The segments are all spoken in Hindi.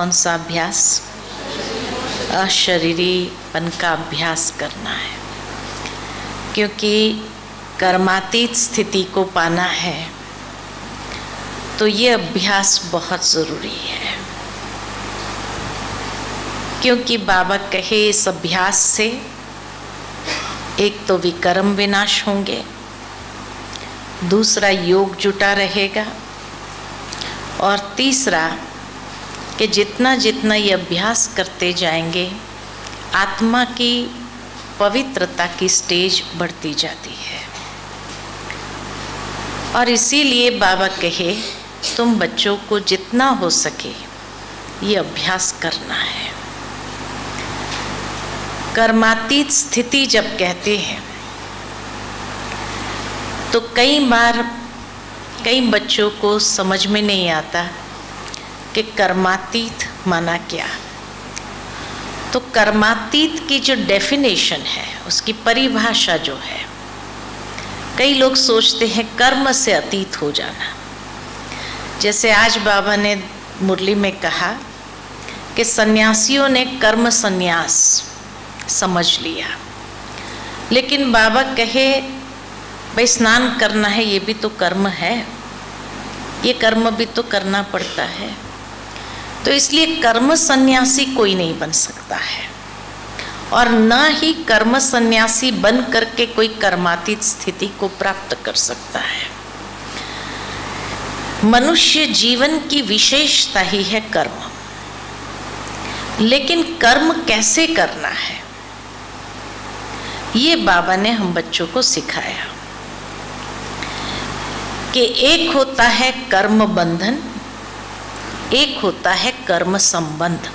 कौन सा अभ्यास? अशरीरीपन का अभ्यास करना है, क्योंकि कर्मातीत स्थिति को पाना है तो ये अभ्यास बहुत ज़रूरी है। क्योंकि बाबा कहे इस अभ्यास से एक तो विकर्म विनाश होंगे, दूसरा योग जुटा रहेगा और तीसरा कि जितना जितना ये अभ्यास करते जाएंगे आत्मा की पवित्रता की स्टेज बढ़ती जाती है। और इसीलिए बाबा कहे तुम बच्चों को जितना हो सके ये अभ्यास करना है। कर्मातीत स्थिति जब कहते हैं तो कई बार कई बच्चों को समझ में नहीं आता कि कर्मातीत माना क्या। तो कर्मातीत की जो डेफिनेशन है, उसकी परिभाषा जो है, कई लोग सोचते हैं कर्म से अतीत हो जाना। जैसे आज बाबा ने मुरली में कहा कि सन्यासियों ने कर्म संन्यास समझ लिया, लेकिन बाबा कहे भाई स्नान करना है, ये भी तो कर्म है, ये कर्म भी तो करना पड़ता है। तो इसलिए कर्म सन्यासी कोई नहीं बन सकता है और न ही कर्म सन्यासी बन करके कोई कर्मातीत स्थिति को प्राप्त कर सकता है। मनुष्य जीवन की विशेषता ही है कर्म, लेकिन कर्म कैसे करना है ये बाबा ने हम बच्चों को सिखाया कि एक होता है कर्म बंधन, एक होता है कर्म संबंध।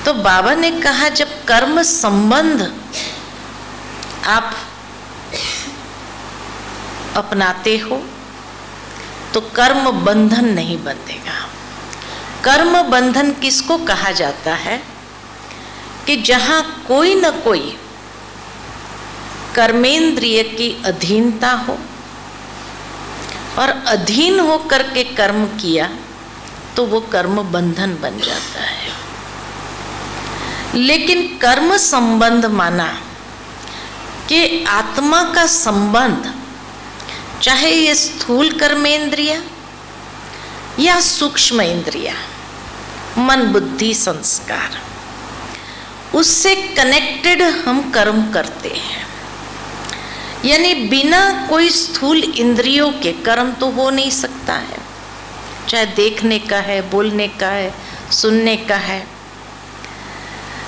तो बाबा ने कहा जब कर्म संबंध आप अपनाते हो तो कर्म बंधन नहीं बंधेगा। कर्म बंधन किसको कहा जाता है कि जहां कोई न कोई कर्मेंद्रिय की अधीनता हो और अधीन होकर के कर्म किया तो वो कर्म बंधन बन जाता है। लेकिन कर्म संबंध माना कि आत्मा का संबंध, चाहे ये स्थूल कर्मेंद्रिय या सूक्ष्म इंद्रिय, मन बुद्धि संस्कार, उससे कनेक्टेड हम कर्म करते हैं। यानी बिना कोई स्थूल इंद्रियों के कर्म तो हो नहीं सकता है, चाहे देखने का है, बोलने का है, सुनने का है।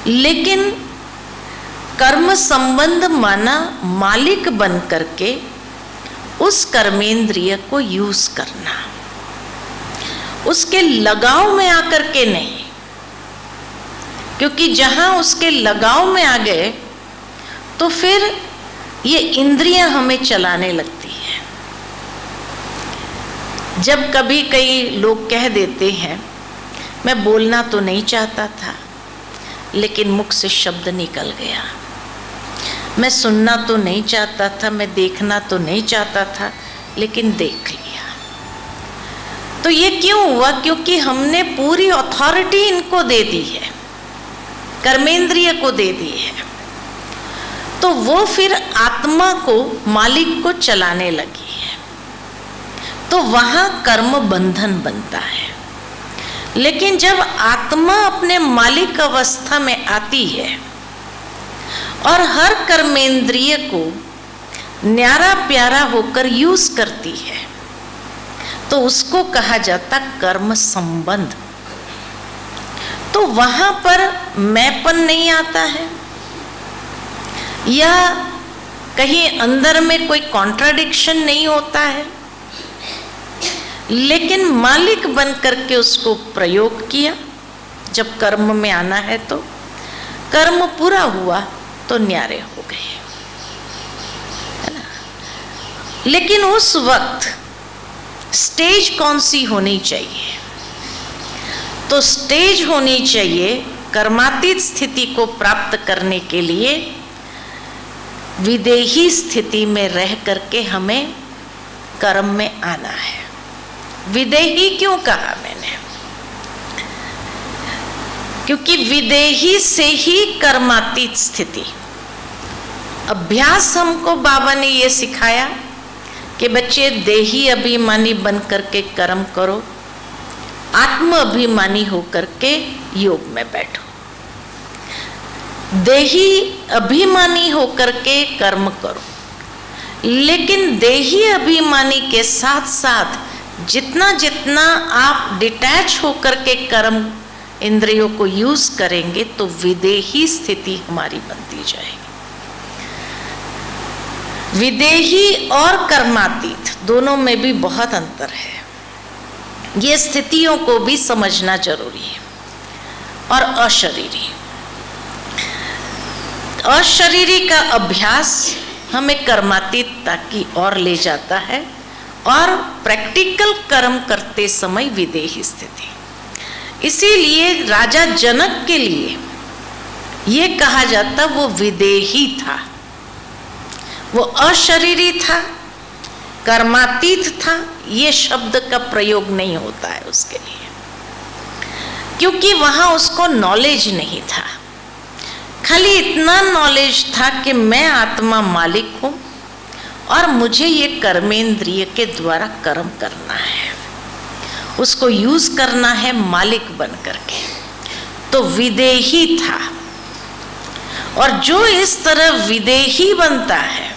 लेकिन कर्म संबंध माना मालिक बन करके उस कर्मेंद्रिय को यूज करना, उसके लगाव में आकर के नहीं। क्योंकि जहां उसके लगाव में आ गए तो फिर ये इंद्रियां हमें चलाने लगती हैं। जब कभी कई लोग कह देते हैं मैं बोलना तो नहीं चाहता था लेकिन मुख से शब्द निकल गया, मैं सुनना तो नहीं चाहता था, मैं देखना तो नहीं चाहता था लेकिन देख लिया। तो ये क्यों हुआ? क्योंकि हमने पूरी अथॉरिटी इनको दे दी है, कर्मेंद्रिय को दे दी है। तो वो फिर आत्मा को, मालिक को चलाने लगी है, तो वहां कर्म बंधन बनता है। लेकिन जब आत्मा अपने मालिक अवस्था में आती है और हर कर्मेंद्रिय को न्यारा प्यारा होकर यूज करती है तो उसको कहा जाता कर्म संबंध। तो वहां पर मैंपन नहीं आता है या कहीं अंदर में कोई कॉन्ट्राडिक्शन नहीं होता है, लेकिन मालिक बन करके उसको प्रयोग किया। जब कर्म में आना है तो कर्म पूरा हुआ तो न्यारे हो गए, है ना। लेकिन उस वक्त स्टेज कौन सी होनी चाहिए? तो स्टेज होनी चाहिए कर्मातीत स्थिति को प्राप्त करने के लिए विदेही स्थिति में रह करके हमें कर्म में आना है। विदेही क्यों कहा मैंने? क्योंकि विदेही से ही कर्मातीत स्थिति। अभ्यास हमको बाबा ने ये सिखाया कि बच्चे देही अभिमानी बन करके कर्म करो, आत्म अभिमानी होकर के योग में बैठो। देही अभिमानी होकर के कर्म करो, लेकिन देही अभिमानी के साथ साथ जितना जितना आप डिटैच होकर के कर्म इंद्रियों को यूज करेंगे तो विदेही स्थिति हमारी बनती जाएगी। विदेही और कर्मातीत दोनों में भी बहुत अंतर है। ये स्थितियों को भी समझना जरूरी है। और अशरीरी, अशरीरी का अभ्यास हमें कर्मातीतता की ओर ले जाता है और प्रैक्टिकल कर्म करते समय विदेही स्थिति। इसीलिए राजा जनक के लिए ये कहा जाता वो विदेही था, वो अशरीरी था, कर्मातीत था। ये शब्द का प्रयोग नहीं होता है उसके लिए, क्योंकि वहां उसको नॉलेज नहीं था। खाली इतना नॉलेज था कि मैं आत्मा मालिक हूं और मुझे ये कर्मेंद्रिय के द्वारा कर्म करना है, उसको यूज करना है मालिक बन करके। तो विदेही था। और जो इस तरह विदेही बनता है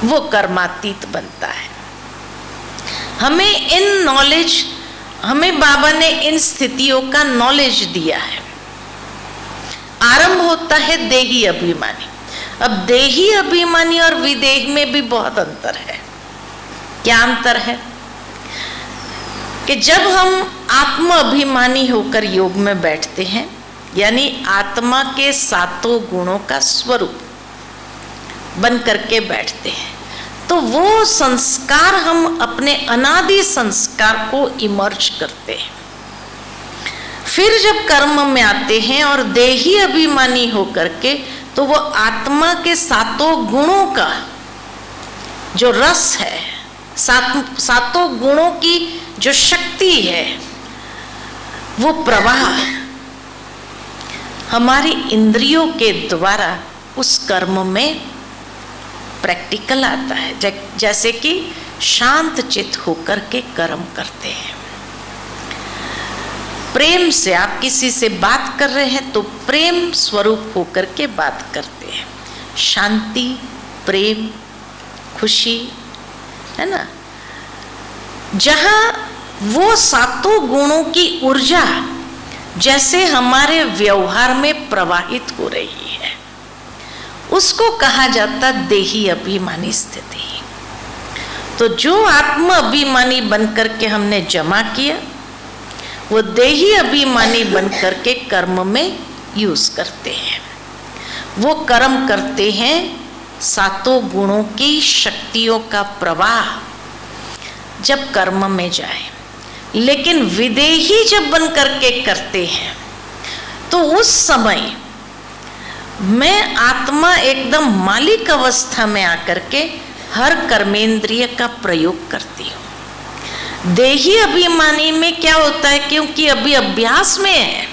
वो कर्मातीत बनता है। हमें बाबा ने इन स्थितियों का नॉलेज दिया है। आरंभ होता है देही अभिमानी। अब देही अभिमानी और विदेही में भी बहुत अंतर है। क्या अंतर है कि जब हम आत्म अभिमानी होकर योग में बैठते हैं, यानी आत्मा के सातों गुणों का स्वरूप बन करके बैठते हैं, तो वो संस्कार हम अपने अनादि संस्कार को इमर्ज करते हैं। फिर जब कर्म में आते हैं और देही अभिमानी होकर के, तो वो आत्मा के सातों गुणों का जो रस है, सातों गुणों की जो शक्ति है, वो प्रवाह हमारी इंद्रियों के द्वारा उस कर्म में प्रैक्टिकल आता है। जैसे कि शांत चित्त होकर के कर्म करते हैं। प्रेम से आप किसी से बात कर रहे हैं तो प्रेम स्वरूप होकर के बात करते हैं। शांति, प्रेम, खुशी, है ना। जहां वो सातों गुणों की ऊर्जा जैसे हमारे व्यवहार में प्रवाहित हो रही है, उसको कहा जाता देही अभिमानी स्थिति। तो जो आत्म अभिमानी बनकर के हमने जमा किया, वो देही अभिमानी बनकर के कर्म में यूज करते हैं। वो कर्म करते हैं सातों गुणों की शक्तियों का प्रवाह जब कर्म में जाए। लेकिन विदेही जब बन करके करते हैं तो उस समय मैं आत्मा एकदम मालिक अवस्था में आकर के हर कर्मेंद्रिय का प्रयोग करती हूँ। देही अभिमानी में क्या होता है, क्योंकि अभी अभ्यास में है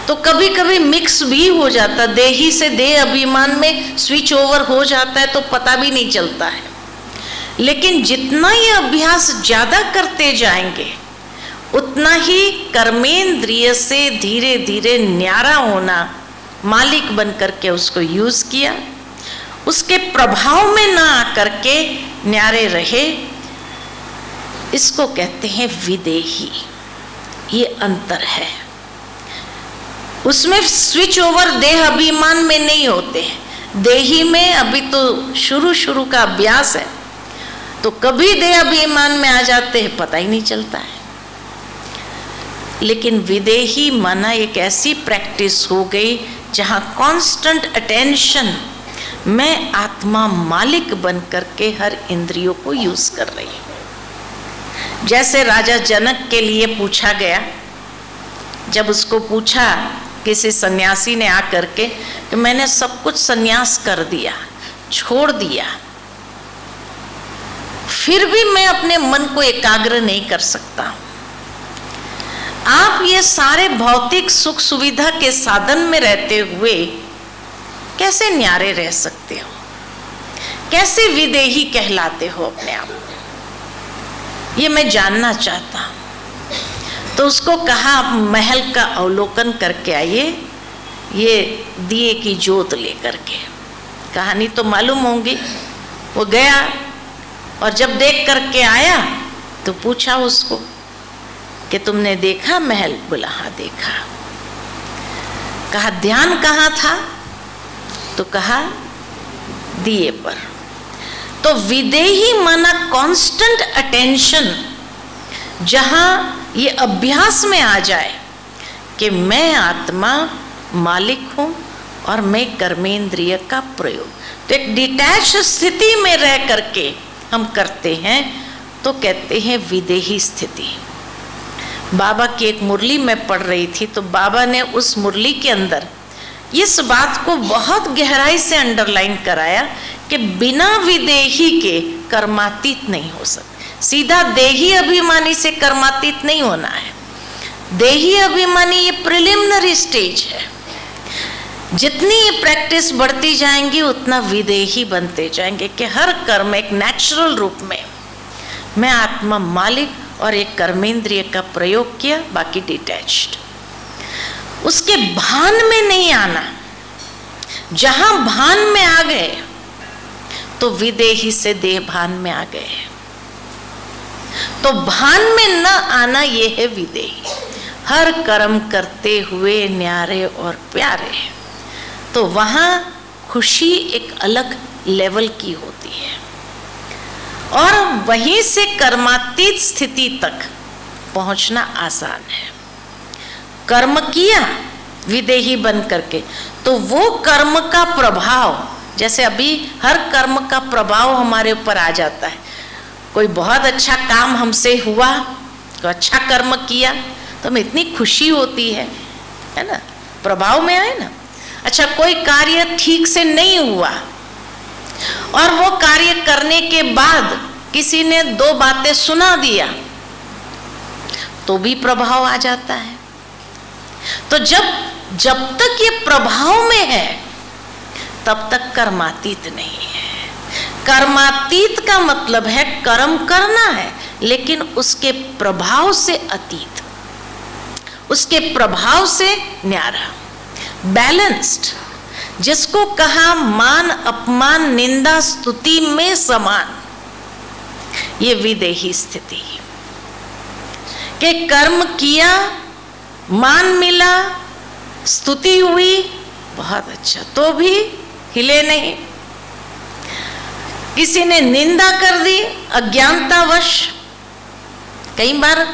तो कभी कभी मिक्स भी हो जाता, देही से देह अभिमान में स्विच ओवर हो जाता है तो पता भी नहीं चलता है। लेकिन जितना ये अभ्यास ज्यादा करते जाएंगे उतना ही कर्मेंद्रिय से धीरे धीरे न्यारा होना, मालिक बन करके उसको यूज किया, उसके प्रभाव में ना आकर के न्यारे रहे, इसको कहते हैं विदेही। ये अंतर है। उसमें स्विच ओवर देह अभिमान में नहीं होते हैं। देही में अभी तो शुरू का अभ्यास है तो कभी देह अभिमान में आ जाते हैं, पता ही नहीं चलता है। लेकिन विदेही माना एक ऐसी प्रैक्टिस हो गई जहां कांस्टेंट अटेंशन, मैं आत्मा मालिक बन करके हर इंद्रियों को यूज कर रही हूं। जैसे राजा जनक के लिए पूछा गया, जब उसको पूछा किसी सन्यासी ने आकर के कि मैंने सब कुछ सन्यास कर दिया, छोड़ दिया, फिर भी मैं अपने मन को एकाग्र नहीं कर सकता। आप ये सारे भौतिक सुख सुविधा के साधन में रहते हुए कैसे न्यारे रह सकते हो, कैसे विदेही कहलाते हो अपने आप को, ये मैं जानना चाहता हूँ। तो उसको कहा आप महल का अवलोकन करके आइए, ये दिए की जोत लेकर के। कहानी तो मालूम होगी। वो गया और जब देख करके आया तो पूछा उसको कि तुमने देखा महल? बोला हाँ देखा। कहा ध्यान कहाँ था? तो कहा दिए पर। तो विदेही माना कांस्टेंट अटेंशन, जहां ये अभ्यास में आ जाए कि मैं आत्मा मालिक हूं और मैं कर्मेंद्रिय का प्रयोग, तो एक डिटैच स्थिति में रह करके हम करते हैं, तो कहते हैं विदेही स्थिति। बाबा की एक मुरली में पढ़ रही थी, तो बाबा ने उस मुरली के अंदर इस बात को बहुत गहराई से अंडरलाइन कराया कि बिना विदेही के कर्मातीत नहीं हो सकता। सीधा देही अभिमानी से कर्मातीत नहीं होना है। देही अभिमानी ये प्रिलिमिनरी स्टेज है। जितनी ये प्रैक्टिस बढ़ती जाएंगी उतना विदेही बनते जाएंगे कि हर कर्म एक नेचुरल रूप में मैं आत्मा मालिक और एक कर्मेंद्रिय का प्रयोग किया, बाकी डिटैच्ड। उसके भान में नहीं आना। जहां भान में आ गए तो विदेही से देह भान में आ गए। तो भान में न आना ये है विदेही। हर कर्म करते हुए न्यारे और प्यारे, तो वहां खुशी एक अलग लेवल की होती है। और वहीं से कर्मातीत स्थिति तक पहुंचना आसान है। कर्म किया विदेही बन करके, तो वो कर्म का प्रभाव, जैसे अभी हर कर्म का प्रभाव हमारे ऊपर आ जाता है। कोई बहुत अच्छा काम हमसे हुआ, तो अच्छा कर्म किया तो हमें इतनी खुशी होती है ना, प्रभाव में आए ना। अच्छा कोई कार्य ठीक से नहीं हुआ और वो कार्य करने के बाद किसी ने दो बातें सुना दिया, तो भी प्रभाव आ जाता है। तो जब तक ये प्रभाव में है तब तक कर्मातीत नहीं है। कर्मातीत का मतलब है कर्म करना है लेकिन उसके प्रभाव से अतीत, उसके प्रभाव से न्यारा, बैलेंस्ड, जिसको कहा मान अपमान निंदा स्तुति में समान। ये विदेही स्थिति कि कर्म किया, मान मिला, स्तुति हुई, बहुत अच्छा, तो भी हिले नहीं। किसी ने निंदा कर दी अज्ञानतावश, कई बार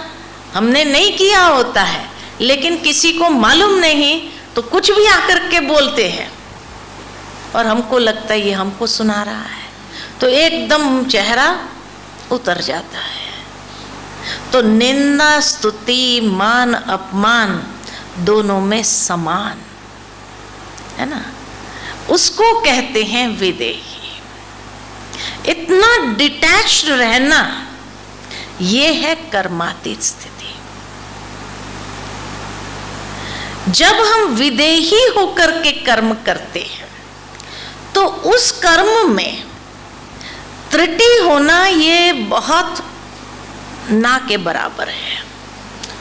हमने नहीं किया होता है लेकिन किसी को मालूम नहीं तो कुछ भी आकर के बोलते हैं और हमको लगता है ये हमको सुना रहा है, तो एकदम चेहरा उतर जाता है। तो निंदा स्तुति मान अपमान दोनों में समान है ना, उसको कहते हैं विदेही। इतना डिटैच्ड रहना ये है कर्मातीत स्थिति। जब हम विदेही होकर के कर्म करते हैं तो उस कर्म में त्रुटि होना ये बहुत ना के बराबर है,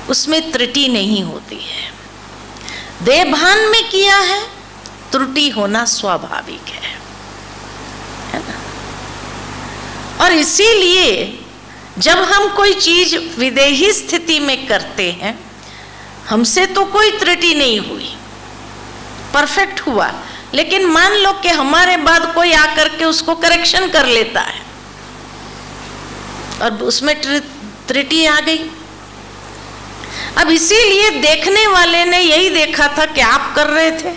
उसमें त्रुटि नहीं होती है। देहभान में किया है, त्रुटि होना स्वाभाविक है ना। और इसीलिए जब हम कोई चीज विदेही स्थिति में करते हैं, हमसे तो कोई त्रुटि नहीं हुई, परफेक्ट हुआ, लेकिन मान लो कि हमारे बाद कोई आकर के उसको करेक्शन कर लेता है और उसमें त्रुटि आ गई। अब इसीलिए देखने वाले ने यही देखा था कि आप कर रहे थे,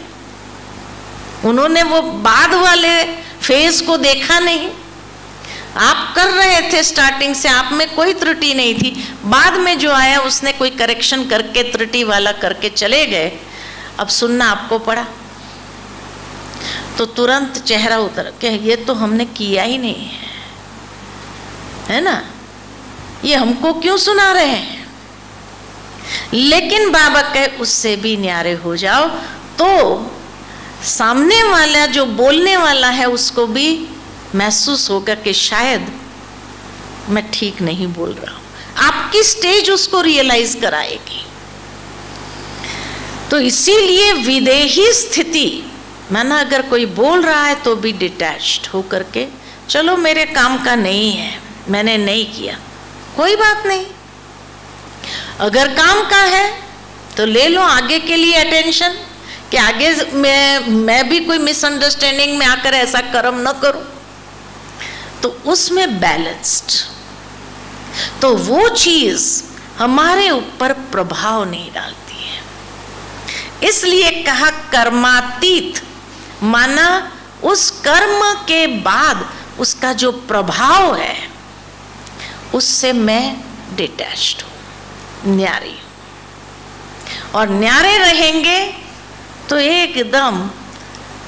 उन्होंने वो बाद वाले फेज को देखा नहीं। आप कर रहे थे स्टार्टिंग से, आप में कोई त्रुटि नहीं थी, बाद में जो आया उसने कोई करेक्शन करके त्रुटि वाला करके चले गए, अब सुनना आपको पड़ा, तो तुरंत चेहरा उतर के ये तो हमने किया ही नहीं है ना, ये हमको क्यों सुना रहे हैं। लेकिन बाबा कहे उससे भी न्यारे हो जाओ, तो सामने वाला जो बोलने वाला है उसको भी महसूस होगा कि शायद मैं ठीक नहीं बोल रहा हूं। आपकी स्टेज उसको रियलाइज कराएगी। तो इसीलिए विदेही स्थिति, माना अगर कोई बोल रहा है तो भी डिटैच्ड होकर के, चलो मेरे काम का नहीं है, मैंने नहीं किया, कोई बात नहीं। अगर काम का है तो ले लो आगे के लिए अटेंशन, कि आगे मैं भी कोई मिसअंडरस्टैंडिंग में आकर ऐसा कर्म न करूं, तो उसमें बैलेंस्ड, तो वो चीज हमारे ऊपर प्रभाव नहीं डालती है। इसलिए कहा कर्मातीत, माना उस कर्म के बाद उसका जो प्रभाव है उससे मैं डिटैच्ड हूं, न्यारी हूं। और न्यारे रहेंगे तो एकदम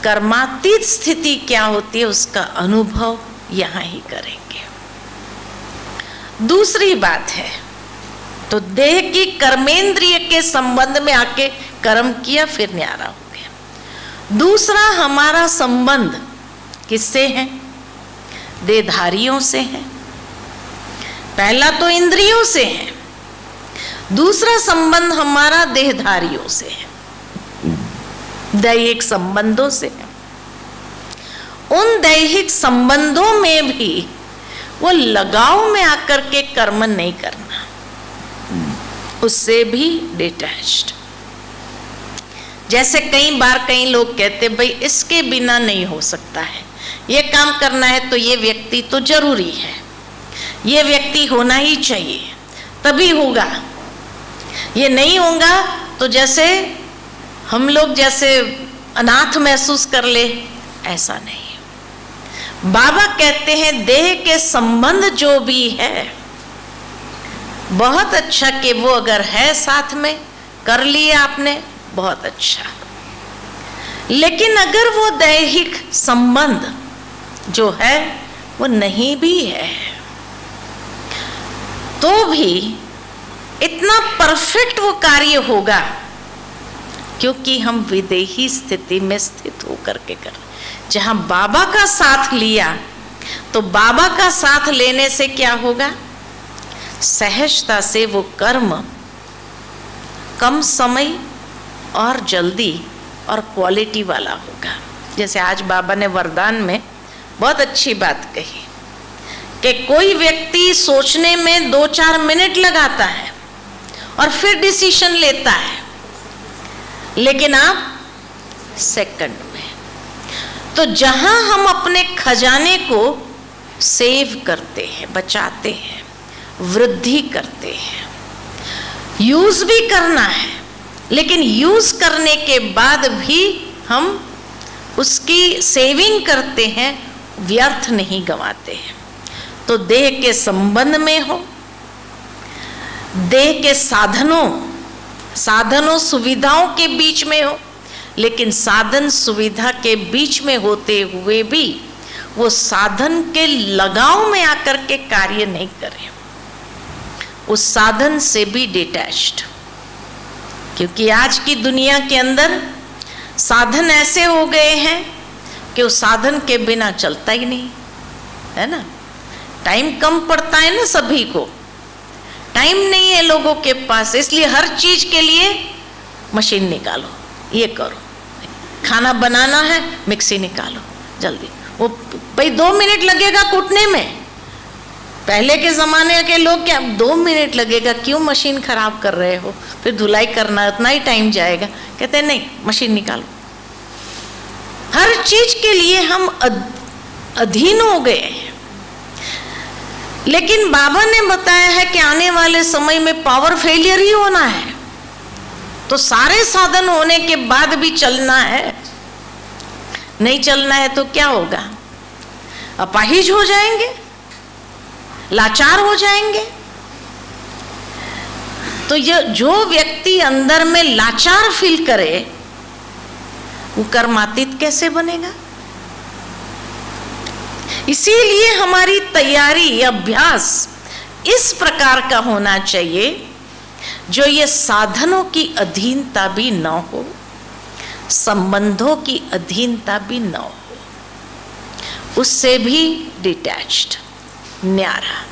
कर्मातीत स्थिति क्या होती है उसका अनुभव यहां ही करेंगे। दूसरी बात है, तो देह की कर्मेंद्रिय के संबंध में आके कर्म किया, फिर न्यारा हो गया। दूसरा हमारा संबंध किससे है? देहधारियों से है। पहला तो इंद्रियों से है, दूसरा संबंध हमारा देहधारियों से है, दैहिक संबंधों से है। उन दैहिक संबंधों में भी वो लगाव में आकर के कर्म नहीं करना, उससे भी डिटैच्ड। जैसे कई बार कई लोग कहते भाई इसके बिना नहीं हो सकता है, ये काम करना है तो ये व्यक्ति तो जरूरी है, ये व्यक्ति होना ही चाहिए तभी होगा, ये नहीं होगा तो जैसे हम लोग जैसे अनाथ महसूस कर ले, ऐसा नहीं। बाबा कहते हैं देह के संबंध जो भी है बहुत अच्छा, कि वो अगर है साथ में कर लिया आपने, बहुत अच्छा। लेकिन अगर वो दैहिक संबंध जो है वो नहीं भी है तो भी इतना परफेक्ट वो कार्य होगा क्योंकि हम विदेही स्थिति में स्थित होकर के कर। जहां बाबा का साथ लिया तो बाबा का साथ लेने से क्या होगा? सहजता से वो कर्म कम समय और जल्दी और क्वालिटी वाला होगा। जैसे आज बाबा ने वरदान में बहुत अच्छी बात कही कि कोई व्यक्ति सोचने में 2-4 मिनट लगाता है और फिर डिसीजन लेता है, लेकिन आप सेकंड में। तो जहां हम अपने खजाने को सेव करते हैं, बचाते हैं, वृद्धि करते हैं, यूज भी करना है, लेकिन यूज करने के बाद भी हम उसकी सेविंग करते हैं, व्यर्थ नहीं गंवाते हैं। तो देह के संबंध में हो, देह के साधनों सुविधाओं के बीच में हो, लेकिन साधन सुविधा के बीच में होते हुए भी वो साधन के लगाव में आकर के कार्य नहीं करें, उस साधन से भी डिटैच्ड। क्योंकि आज की दुनिया के अंदर साधन ऐसे हो गए हैं कि उस साधन के बिना चलता ही नहीं है ना। टाइम कम पड़ता है ना, सभी को टाइम नहीं है लोगों के पास, इसलिए हर चीज के लिए मशीन निकालो, ये करो, खाना बनाना है मिक्सी निकालो जल्दी, वो भाई 2 मिनट लगेगा कूटने में। पहले के ज़माने के लोग क्या 2 मिनट लगेगा, क्यों मशीन खराब कर रहे हो, फिर धुलाई करना उतना ही टाइम जाएगा। कहते नहीं, मशीन निकालो। हर चीज के लिए हम अधीन हो गए हैं। लेकिन बाबा ने बताया है कि आने वाले समय में पावर फेलियर ही होना है, तो सारे साधन होने के बाद भी चलना है। नहीं चलना है तो क्या होगा? अपाहिज हो जाएंगे, लाचार हो जाएंगे। तो ये जो व्यक्ति अंदर में लाचार फील करे वो कर्मातीत कैसे बनेगा? इसीलिए हमारी तैयारी, अभ्यास इस प्रकार का होना चाहिए जो ये साधनों की अधीनता भी न हो, संबंधों की अधीनता भी न हो, उससे भी डिटैच्ड, न्यारा।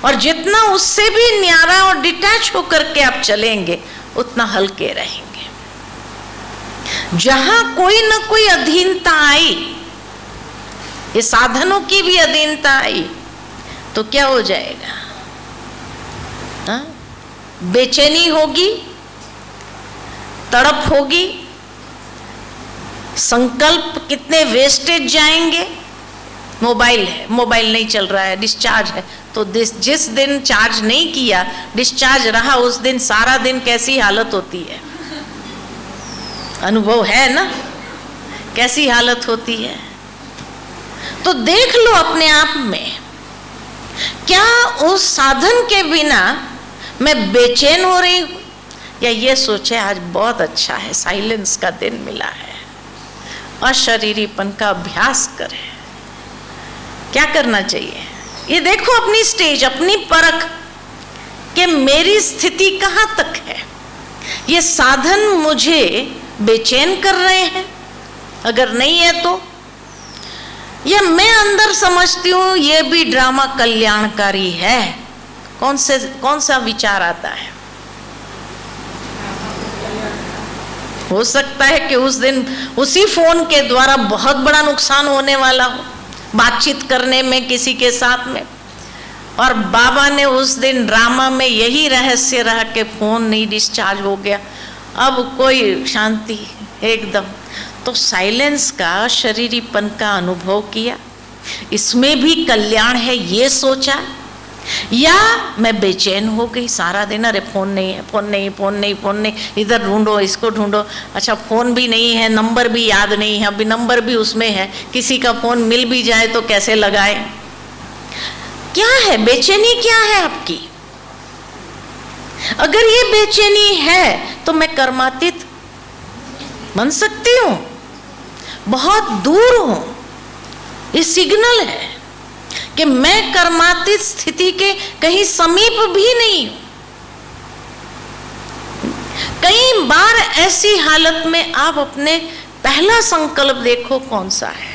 और जितना उससे भी न्यारा और डिटैच होकर के आप चलेंगे उतना हल्के रहेंगे। जहां कोई न कोई अधीनता आई, ये साधनों की भी अधीनता आई, तो क्या हो जाएगा? हाँ? बेचैनी होगी, तड़प होगी, संकल्प कितने वेस्टेज जाएंगे। मोबाइल है, मोबाइल नहीं चल रहा है, डिस्चार्ज है, तो जिस दिन चार्ज नहीं किया, डिस्चार्ज रहा, उस दिन सारा दिन कैसी हालत होती है? अनुभव है ना, कैसी हालत होती है? तो देख लो अपने आप में, क्या उस साधन के बिना मैं बेचैन हो रही हूं, या ये सोचे आज बहुत अच्छा है, साइलेंस का दिन मिला है, अशरीरीपन का अभ्यास करें। क्या करना चाहिए? ये देखो अपनी स्टेज, अपनी परख कि मेरी स्थिति कहाँ तक है। ये साधन मुझे बेचैन कर रहे हैं, अगर नहीं है तो, या मैं अंदर समझती हूँ ये भी ड्रामा कल्याणकारी है। कौन सा विचार आता है? हो सकता है कि उस दिन उसी फोन के द्वारा बहुत बड़ा नुकसान होने वाला हो, बातचीत करने में किसी के साथ में, और बाबा ने उस दिन ड्रामा में यही रहस्य रहा कि फोन नहीं डिस्चार्ज हो गया, अब कोई शांति एकदम। तो साइलेंस का, शरीरीपन का अनुभव किया, इसमें भी कल्याण है ये सोचा, या मैं बेचैन हो गई सारा दिन, अरे फोन नहीं है, फोन नहीं, फोन नहीं, फोन नहीं, इधर ढूंढो, इसको ढूंढो, अच्छा फोन भी नहीं है, नंबर भी याद नहीं है, अभी नंबर भी उसमें है, किसी का फोन मिल भी जाए तो कैसे लगाए? क्या है बेचैनी? क्या है आपकी? अगर ये बेचैनी है तो मैं कर्मातीत बन सकती हूं, बहुत दूर हूं। ये सिग्नल है कि मैं कर्मातीत स्थिति के कहीं समीप भी नहीं हूं। कई बार ऐसी हालत में आप अपने पहला संकल्प देखो कौन सा है।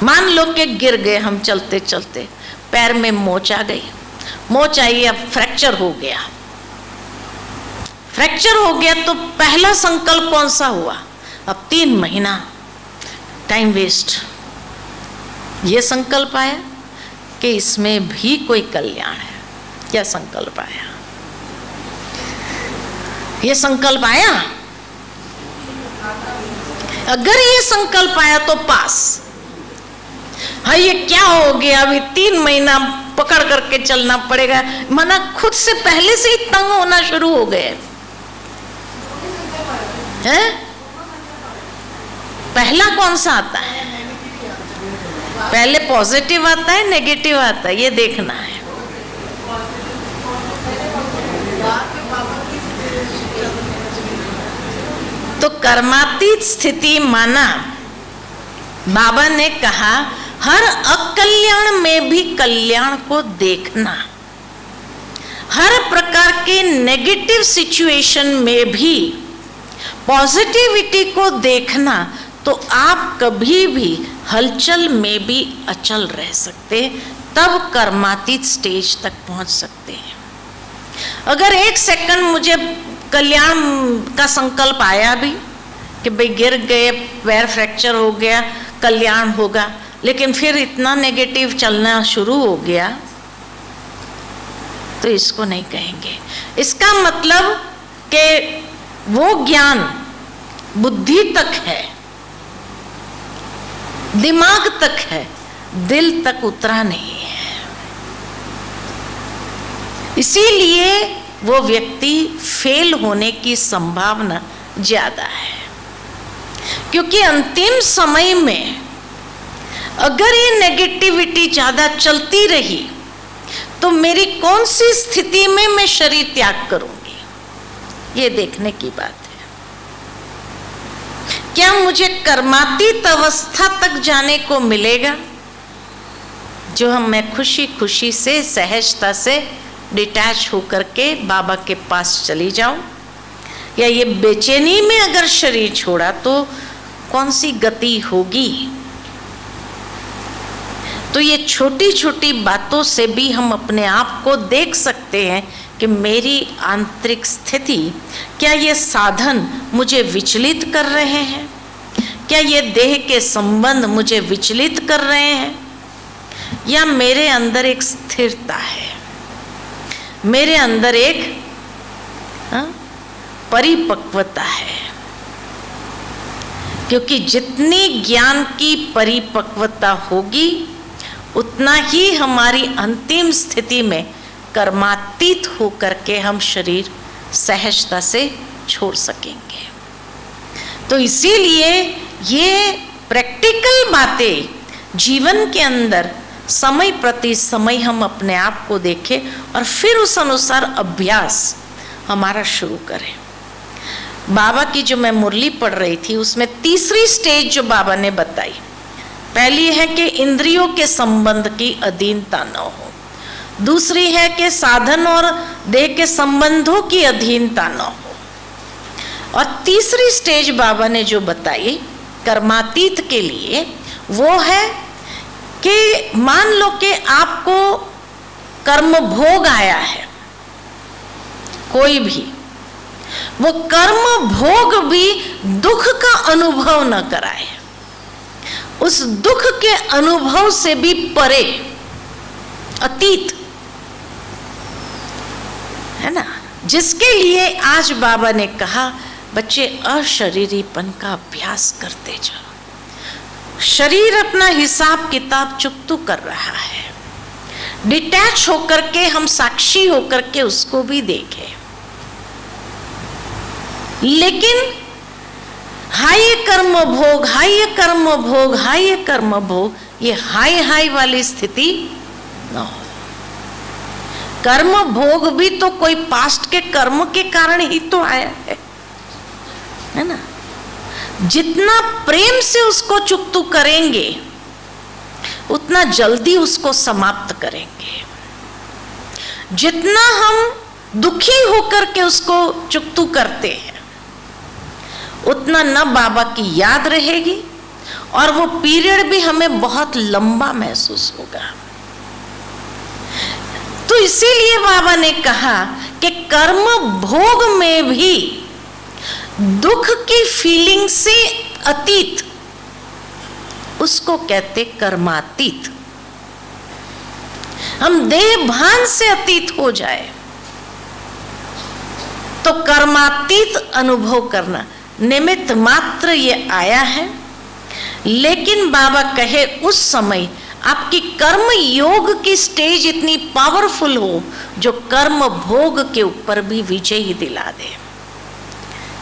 मान लो कि गिर गए हम चलते चलते, पैर में मोच आ गई, मोच आई, अब फ्रैक्चर हो गया। फ्रैक्चर हो गया तो पहला संकल्प कौन सा हुआ? अब 3 महीना टाइम वेस्ट। ये संकल्प आया कि इसमें भी कोई कल्याण है। क्या संकल्प आया? ये संकल्प आया? अगर ये संकल्प आया तो पास। हाँ, ये क्या हो गया, अभी 3 महीना पकड़ करके चलना पड़ेगा, मना खुद से पहले से ही तंग होना शुरू हो गए हैं। पहला कौन सा आता है? पहले पॉजिटिव आता है, नेगेटिव आता है, ये देखना है। तो कर्मातीत स्थिति माना, बाबा ने कहा हर अकल्याण में भी कल्याण को देखना, हर प्रकार के नेगेटिव सिचुएशन में भी पॉजिटिविटी को देखना, तो आप कभी भी हलचल में भी अचल रह सकते, तब कर्मातीत स्टेज तक पहुंच सकते हैं। अगर 1 सेकंड मुझे कल्याण का संकल्प आया भी कि भाई गिर गए, पैर फ्रैक्चर हो गया, कल्याण होगा, लेकिन फिर इतना नेगेटिव चलना शुरू हो गया, तो इसको नहीं कहेंगे। इसका मतलब कि वो ज्ञान बुद्धि तक है, दिमाग तक है, दिल तक उतरा नहीं है। इसीलिए वो व्यक्ति फेल होने की संभावना ज्यादा है, क्योंकि अंतिम समय में अगर ये नेगेटिविटी ज्यादा चलती रही तो मेरी कौन सी स्थिति में मैं शरीर त्याग करूंगी, ये देखने की बात है। क्या मुझे कर्मातीत अवस्था तक जाने को मिलेगा, जो हम मैं खुशी खुशी से सहजता से डिटैच होकर के बाबा के पास चली जाऊं, या ये बेचैनी में अगर शरीर छोड़ा तो कौन सी गति होगी। तो ये छोटी छोटी बातों से भी हम अपने आप को देख सकते हैं कि मेरी आंतरिक स्थिति, क्या ये साधन मुझे विचलित कर रहे हैं, क्या ये देह के संबंध मुझे विचलित कर रहे हैं, या मेरे अंदर एक स्थिरता है, मेरे अंदर एक परिपक्वता है। क्योंकि जितनी ज्ञान की परिपक्वता होगी उतना ही हमारी अंतिम स्थिति में कर्मातीत होकर के हम शरीर सहजता से छोड़ सकेंगे। तो इसीलिए ये प्रैक्टिकल बातें जीवन के अंदर समय प्रति समय हम अपने आप को देखें और फिर उस अनुसार अभ्यास हमारा शुरू करें। बाबा की जो मैं मुरली पढ़ रही थी उसमें तीसरी स्टेज जो बाबा ने बताई, पहली है कि इंद्रियों के संबंध की अधीनता न हो, दूसरी है कि साधन और देह के संबंधों की अधीनता न हो, और तीसरी स्टेज बाबा ने जो बताई कर्मातीत के लिए वो है कि मान लो कि आपको कर्म भोग आया है, कोई भी वो कर्म भोग भी दुख का अनुभव न कराए, उस दुख के अनुभव से भी परे, अतीत है ना, जिसके लिए आज बाबा ने कहा बच्चे अशरीरीपन का अभ्यास करते जाओ। शरीर अपना हिसाब किताब चुकतू कर रहा है, डिटैच होकर के हम साक्षी होकर के उसको भी देखें। लेकिन हाय कर्म भोग, हाय कर्म भोग, हाय कर्म भोग, ये हाय हाय वाली स्थिति न हो। कर्म भोग भी तो कोई पास्ट के कर्म के कारण ही तो आया है ना। जितना प्रेम से उसको चुकतू करेंगे उतना जल्दी उसको समाप्त करेंगे। जितना हम दुखी होकर के उसको चुकतू करते हैं उतना न बाबा की याद रहेगी और वो पीरियड भी हमें बहुत लंबा महसूस होगा। तो इसीलिए बाबा ने कहा कि कर्म भोग में भी दुख की फीलिंग से अतीत, उसको कहते कर्मातीत। हम देह भान से अतीत हो जाए तो कर्मातीत अनुभव करना निमित्त मात्र ये आया है। लेकिन बाबा कहे उस समय आपकी कर्म योग की स्टेज इतनी पावरफुल हो जो कर्म भोग के ऊपर भी विजय ही दिला दे।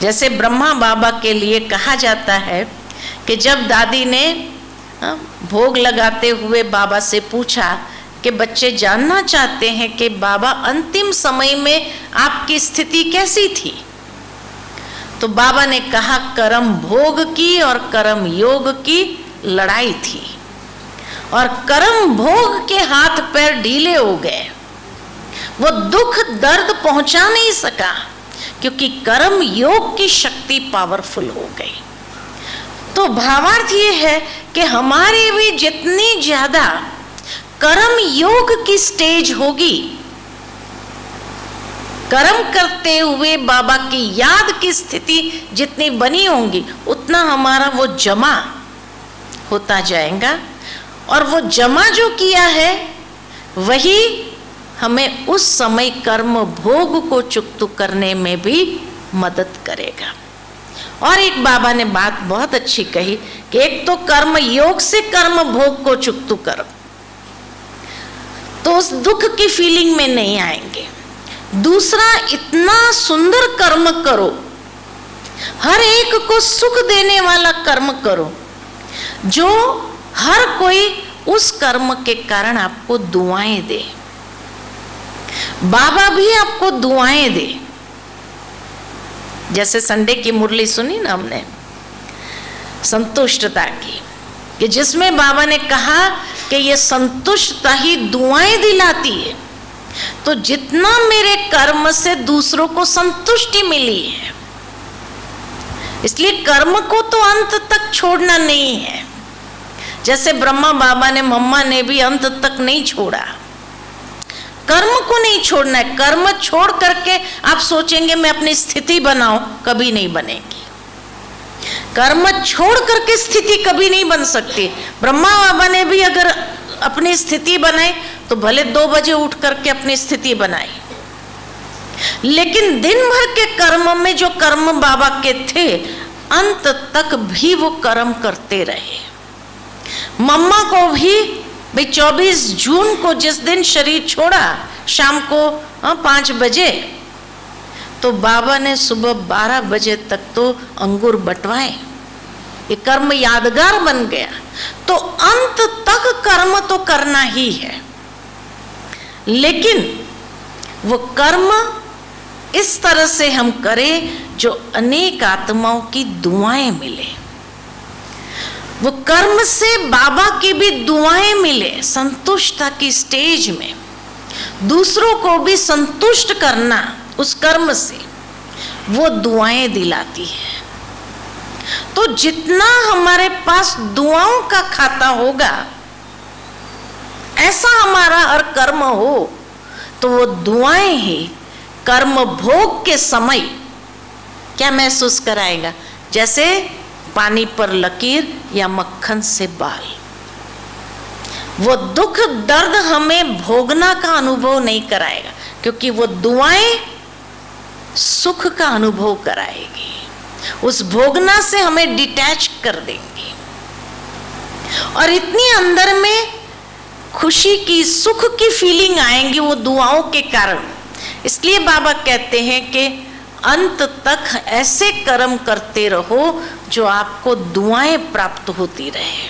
जैसे ब्रह्मा बाबा के लिए कहा जाता है कि जब दादी ने भोग लगाते हुए बाबा से पूछा कि बच्चे जानना चाहते हैं कि बाबा अंतिम समय में आपकी स्थिति कैसी थी, तो बाबा ने कहा कर्म भोग की और कर्म योग की लड़ाई थी और कर्म भोग के हाथ पैर ढीले हो गए, वो दुख दर्द पहुंचा नहीं सका क्योंकि कर्म योग की शक्ति पावरफुल हो गई। तो भावार्थ ये है कि हमारे भी जितनी ज्यादा कर्म योग की स्टेज होगी, कर्म करते हुए बाबा की याद की स्थिति जितनी बनी होंगी उतना हमारा वो जमा होता जाएगा और वो जमा जो किया है वही हमें उस समय कर्म भोग को चुकतू करने में भी मदद करेगा। और एक बाबा ने बात बहुत अच्छी कही कि एक तो कर्म योग से कर्म भोग को चुकतू करो तो उस दुख की फीलिंग में नहीं आएंगे। दूसरा, इतना सुंदर कर्म करो, हर एक को सुख देने वाला कर्म करो जो हर कोई उस कर्म के कारण आपको दुआएं दे, बाबा भी आपको दुआएं दे। जैसे संडे की मुरली सुनी ना हमने संतुष्टता की, कि जिसमें बाबा ने कहा कि ये संतुष्टता ही दुआएं दिलाती है। तो जितना मेरे कर्म से दूसरों को संतुष्टि मिली है, इसलिए कर्म को तो अंत तक छोड़ना नहीं है। जैसे ब्रह्मा बाबा ने, मम्मा ने भी अंत तक नहीं छोड़ा, कर्म को नहीं छोड़ना है। कर्म छोड़ करके आप सोचेंगे मैं अपनी स्थिति बनाऊं, कभी नहीं बनेगी। कर्म छोड़ करके स्थिति कभी नहीं बन सकती। ब्रह्मा बाबा ने भी अगर अपनी स्थिति बनाई तो भले 2 बजे उठ करके अपनी स्थिति बनाई, लेकिन दिन भर के कर्म में जो कर्म बाबा के थे, अंत तक भी वो कर्म करते रहे। मम्मा को भी भाई 24 जून को जिस दिन शरीर छोड़ा, शाम को 5 बजे, तो बाबा ने सुबह 12 बजे तक तो अंगूर बंटवाए। ये कर्म यादगार बन गया। तो अंत तक कर्म तो करना ही है, लेकिन वो कर्म इस तरह से हम करें जो अनेक आत्माओं की दुआएं मिले। वो कर्म से बाबा की भी दुआएं मिले। संतुष्टता की स्टेज में दूसरों को भी संतुष्ट करना उस कर्म से, वो दुआएं दिलाती है। तो जितना हमारे पास दुआओं का खाता होगा, ऐसा हमारा हर कर्म हो, तो वो दुआएं ही कर्म भोग के समय क्या महसूस कराएगा? जैसे पानी पर लकीर या मक्खन से बाल। वो दुख दर्द हमें भोगना का अनुभव नहीं कराएगा, क्योंकि वो दुआएं सुख का अनुभव कराएगी। उस भोगना से हमें डिटैच कर देंगी, और इतनी अंदर में खुशी की, सुख की फीलिंग आएंगी वो दुआओं के कारण। इसलिए बाबा कहते हैं कि अंत तक ऐसे कर्म करते रहो जो आपको दुआएं प्राप्त होती रहे।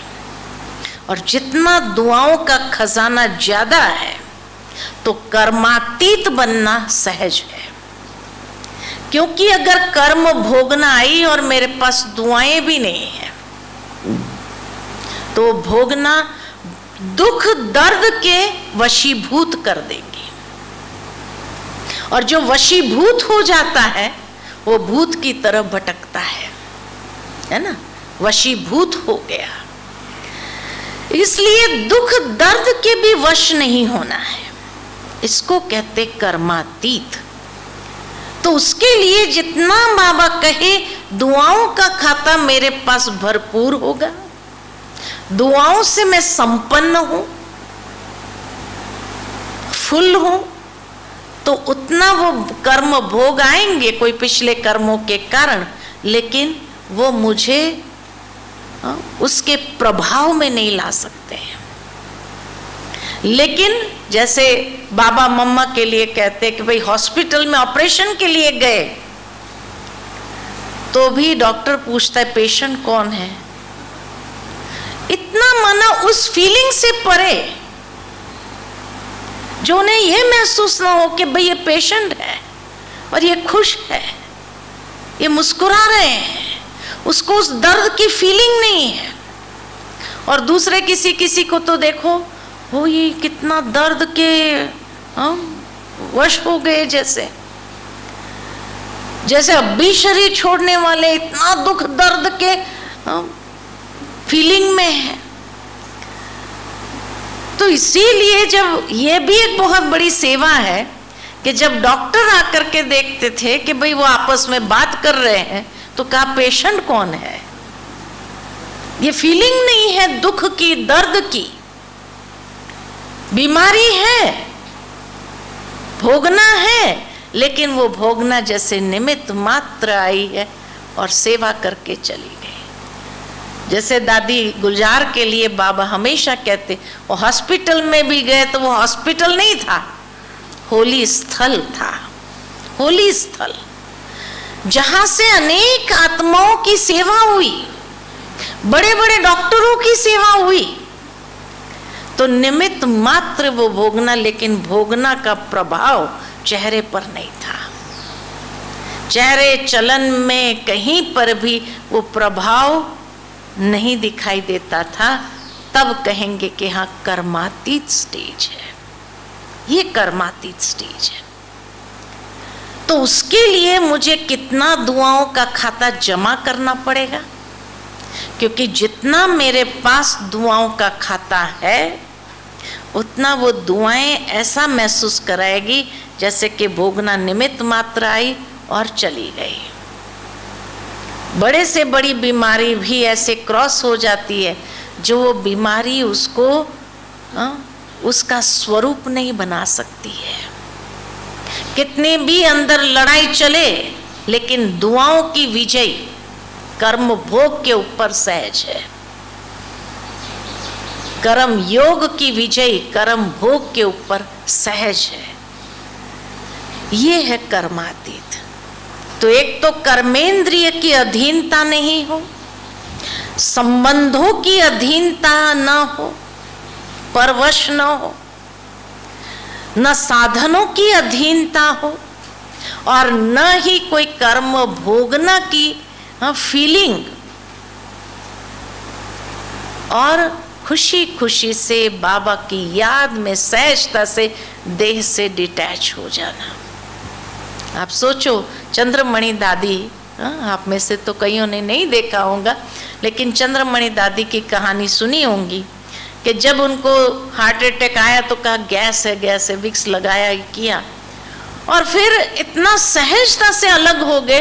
और जितना दुआओं का खजाना ज्यादा है, तो कर्मातीत बनना सहज है। क्योंकि अगर कर्म भोगना आई और मेरे पास दुआएं भी नहीं है, तो भोगना दुख दर्द के वशीभूत कर देंगे। और जो वशीभूत हो जाता है, वो भूत की तरफ भटकता है ना, वशीभूत हो गया। इसलिए दुख दर्द के भी वश नहीं होना है, इसको कहते कर्मातीत। तो उसके लिए जितना बाबा कहे दुआओं का खाता मेरे पास भरपूर होगा, दुआओं से मैं संपन्न हूं, फुल हूं, तो उतना वो कर्म भोग आएंगे कोई पिछले कर्मों के कारण, लेकिन वो मुझे उसके प्रभाव में नहीं ला सकते हैं। लेकिन जैसे बाबा मम्मा के लिए कहते कि भाई हॉस्पिटल में ऑपरेशन के लिए गए, तो भी डॉक्टर पूछता है पेशेंट कौन है। इतना माना उस फीलिंग से परे, जो उन्हें यह महसूस ना हो कि भाई ये पेशेंट है और ये खुश है, ये मुस्कुरा रहे हैं, उसको उस दर्द की फीलिंग नहीं है। और दूसरे किसी को तो देखो, वो ये कितना दर्द के वश हो गए, जैसे अब भी शरीर छोड़ने वाले इतना दुख दर्द के फीलिंग में है। तो इसीलिए जब ये भी एक बहुत बड़ी सेवा है कि जब डॉक्टर आकर के देखते थे कि भाई वो आपस में बात कर रहे हैं, तो कहा पेशेंट कौन है। ये फीलिंग नहीं है दुख की, दर्द की, बीमारी है, भोगना है, लेकिन वो भोगना जैसे निमित्त मात्र आई है और सेवा करके चली गई। जैसे दादी गुलजार के लिए बाबा हमेशा कहते, वो हॉस्पिटल में भी गए तो वो हॉस्पिटल नहीं था, होली स्थल था। होली स्थल जहां से अनेक आत्माओं की सेवा हुई, बड़े बड़े डॉक्टरों की सेवा हुई। तो निमित्त मात्र वो भोगना, लेकिन भोगना का प्रभाव चेहरे पर नहीं था। चेहरे चलन में कहीं पर भी वो प्रभाव नहीं दिखाई देता था। तब कहेंगे कि हाँ कर्मातीत स्टेज है। ये कर्मातीत स्टेज है। तो उसके लिए मुझे कितना दुआओं का खाता जमा करना पड़ेगा, क्योंकि जितना मेरे पास दुआओं का खाता है उतना वो दुआएं ऐसा महसूस कराएगी जैसे कि भोगना निमित्त मात्र आई और चली गई। बड़े से बड़ी बीमारी भी ऐसे क्रॉस हो जाती है जो वो बीमारी उसको उसका स्वरूप नहीं बना सकती है। कितने भी अंदर लड़ाई चले, लेकिन दुआओं की विजय कर्म भोग के ऊपर सहज है। कर्म योग की विजय कर्म भोग के ऊपर सहज है। ये है कर्मातीत। तो एक तो कर्मेंद्रिय की अधीनता नहीं हो, संबंधों की अधीनता न हो, परवश न हो, न साधनों की अधीनता हो, और न ही कोई कर्म भोगना की फीलिंग, और खुशी खुशी से बाबा की याद में सहजता से देह से डिटैच हो जाना। आप सोचो, चंद्रमणि दादी, आप में से तो कईयों ने नहीं देखा होगा, लेकिन चंद्रमणि दादी की कहानी सुनी होगी कि जब उनको हार्ट अटैक आया तो कहा गैस है, विक्स लगाया, किया, और फिर इतना सहजता से अलग हो गए,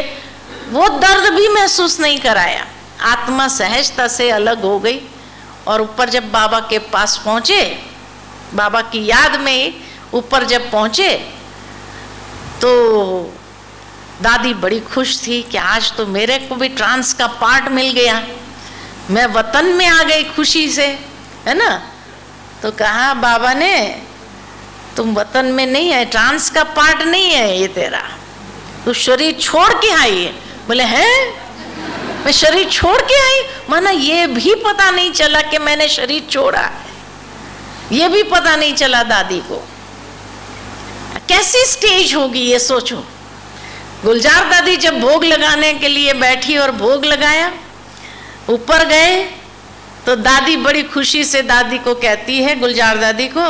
वो दर्द भी महसूस नहीं कराया, आत्मा सहजता से अलग हो गई। और ऊपर जब बाबा के पास पहुँचे, बाबा की याद में ऊपर जब पहुँचे तो दादी बड़ी खुश थी कि आज तो मेरे को भी ट्रांस का पार्ट मिल गया, मैं वतन में आ गई खुशी से, है ना। तो कहा बाबा ने, तुम वतन में नहीं है, ट्रांस का पार्ट नहीं है ये तेरा, तू शरीर छोड़ के आई है। बोले हैं, मैं शरीर छोड़ के आई? माना ये भी पता नहीं चला कि मैंने शरीर छोड़ा है, ये भी पता नहीं चला दादी को। कैसी स्टेज होगी ये सोचो। गुलजार दादी जब भोग लगाने के लिए बैठी और भोग लगाया, ऊपर गए तो दादी बड़ी खुशी से दादी को कहती है, गुलजार दादी को,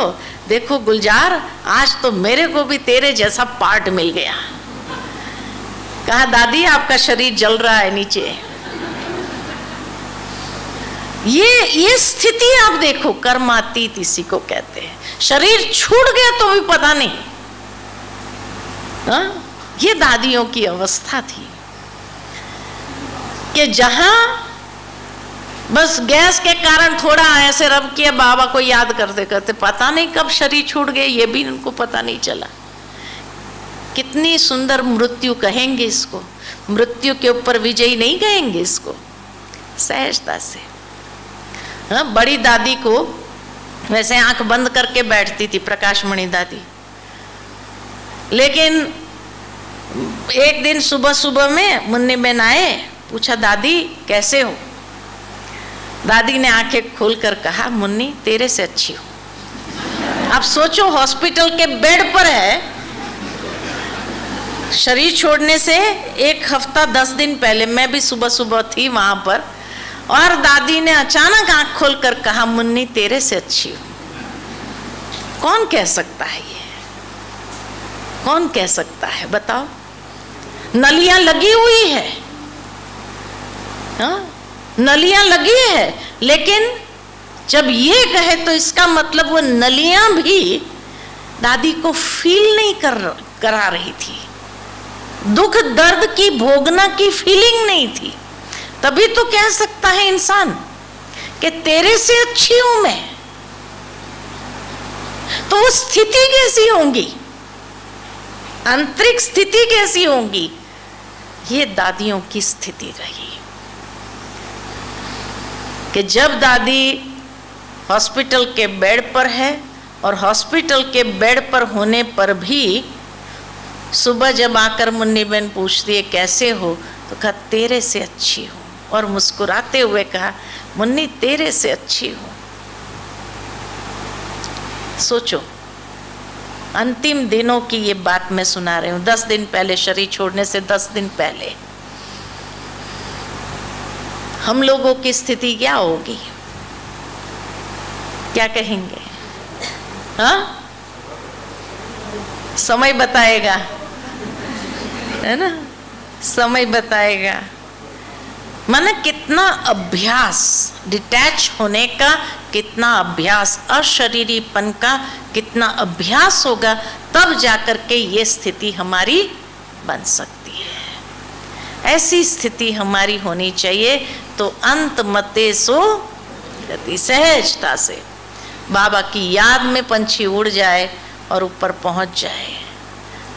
देखो गुलजार, आज तो मेरे को भी तेरे जैसा पार्ट मिल गया। कहा दादी आपका शरीर जल रहा है नीचे। ये स्थिति आप देखो, कर्मातीत इसी को कहते हैं। शरीर छूट गया तो भी पता नहीं। ये दादियों की अवस्था थी कि जहां बस गैस के कारण थोड़ा ऐसे रब किया, बाबा को याद करते करते पता नहीं कब शरीर छूट गए, ये भी उनको पता नहीं चला। कितनी सुंदर मृत्यु कहेंगे इसको, मृत्यु के ऊपर विजयी नहीं कहेंगे इसको, सहजता से। बड़ी दादी को वैसे आंख बंद करके बैठती थी प्रकाशमणि दादी, लेकिन एक दिन सुबह सुबह में मुन्नी बहन आए, पूछा दादी कैसे हो। दादी ने आंखें खोलकर कहा, मुन्नी तेरे से अच्छी हूं। अब सोचो, हॉस्पिटल के बेड पर है, शरीर छोड़ने से 1 हफ्ता 10 दिन पहले मैं भी सुबह सुबह थी वहां पर, और दादी ने अचानक आंख खोलकर कहा, मुन्नी तेरे से अच्छी हूं। कौन कह सकता है ये? कौन कह सकता है बताओ? नलियां लगी हुई है, नलियां लगी है, लेकिन जब ये कहे तो इसका मतलब वो नलियां भी दादी को फील नहीं करा रही थी, दुख दर्द की भोगना की फीलिंग नहीं थी। तभी तो कह सकता है इंसान कि तेरे से अच्छी हूं मैं। तो वो स्थिति कैसी होंगी, आंतरिक स्थिति कैसी होंगी? ये दादियों की स्थिति रही कि जब दादी हॉस्पिटल के बेड पर है, और हॉस्पिटल के बेड पर होने पर भी सुबह जब आकर मुन्नी बहन पूछती है कैसे हो, तो कहा तेरे से अच्छी हूँ, और मुस्कुराते हुए कहा मुन्नी तेरे से अच्छी हूँ। सोचो, अंतिम दिनों की ये बात मैं सुना रही हूँ, 10 दिन पहले, शरीर छोड़ने से 10 दिन पहले। हम लोगों की स्थिति क्या होगी, क्या कहेंगे? हाँ, समय बताएगा, है ना, समय बताएगा। माने कितना अभ्यास, डिटैच होने का कितना अभ्यास, अशरीरीपन का कितना अभ्यास होगा, तब जाकर के ये स्थिति हमारी बन सकती है। ऐसी स्थिति हमारी होनी चाहिए। तो अंत मते सो गति, सहजता से बाबा की याद में पंछी उड़ जाए और ऊपर पहुंच जाए।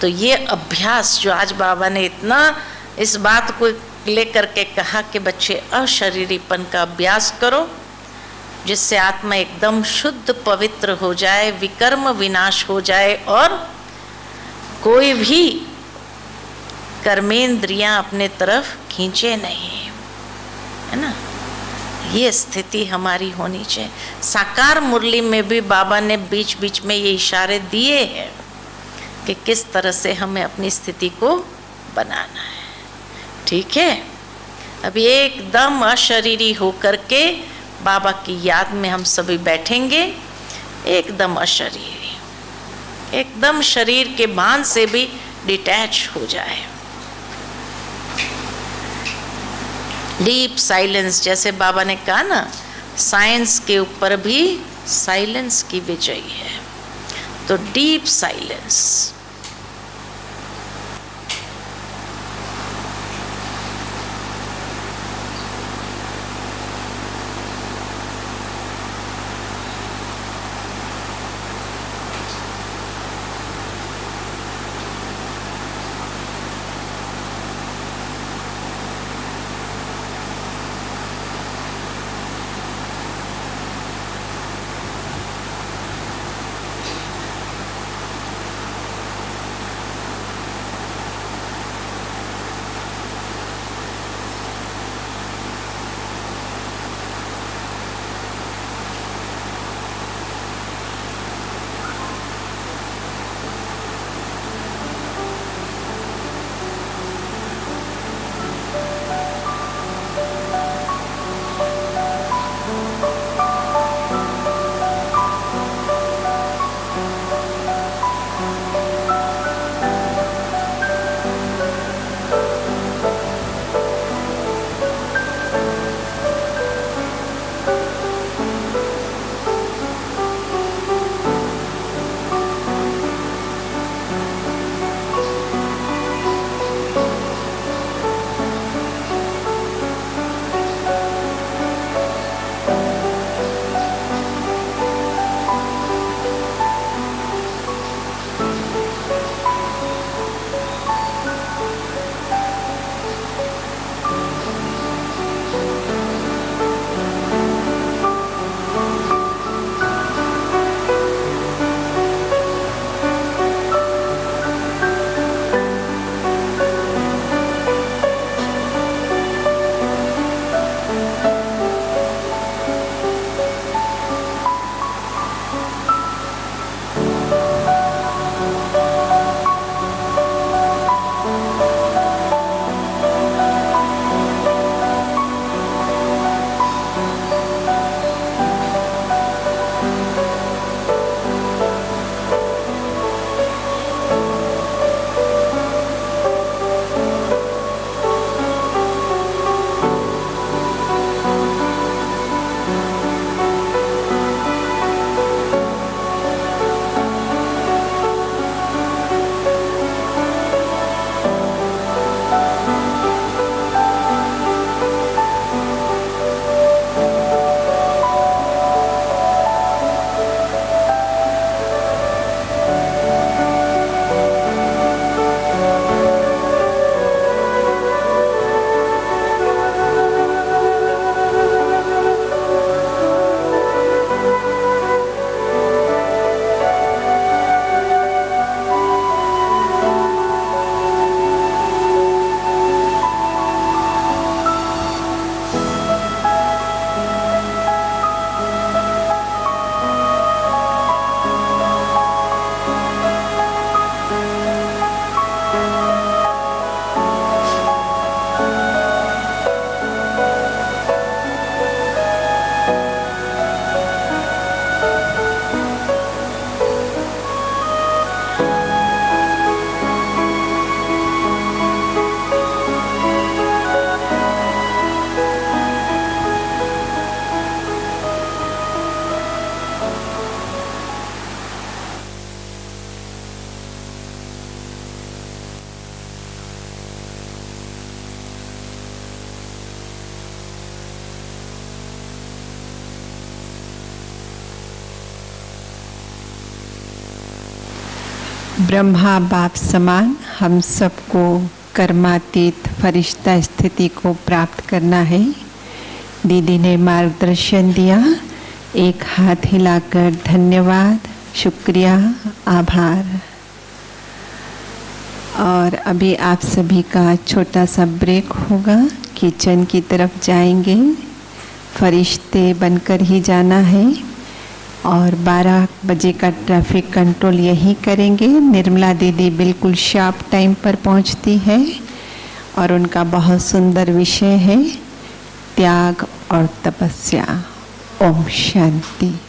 तो ये अभ्यास जो आज बाबा ने इतना इस बात को लेकर के कहा कि बच्चे अशरीरीपन का अभ्यास करो, जिससे आत्मा एकदम शुद्ध पवित्र हो जाए, विकर्म विनाश हो जाए और कोई भी कर्मेंद्रियां अपने तरफ खींचे नहीं, है ना। ये स्थिति हमारी होनी चाहिए। साकार मुरली में भी बाबा ने बीच बीच में ये इशारे दिए हैं कि किस तरह से हमें अपनी स्थिति को बनाना है। ठीक है, अब एकदम अशरीरी होकर के बाबा की याद में हम सभी बैठेंगे, एकदम अशरीरी, एकदम शरीर के भान से भी डिटैच हो जाए। डीप साइलेंस, जैसे बाबा ने कहा ना, साइंस के ऊपर भी साइलेंस की विजय है। तो डीप साइलेंस, ब्रह्मा बाप समान हम सबको कर्मातीत फरिश्ता स्थिति को प्राप्त करना है। दीदी ने मार्गदर्शन दिया। एक हाथ हिलाकर धन्यवाद, शुक्रिया, आभार। और अभी आप सभी का छोटा सा ब्रेक होगा। किचन की तरफ जाएंगे, फरिश्ते बनकर ही जाना है और 12 बजे का ट्रैफिक कंट्रोल यही करेंगे। निर्मला दीदी बिल्कुल शार्प टाइम पर पहुंचती है और उनका बहुत सुंदर विषय है त्याग और तपस्या। ओम शांति।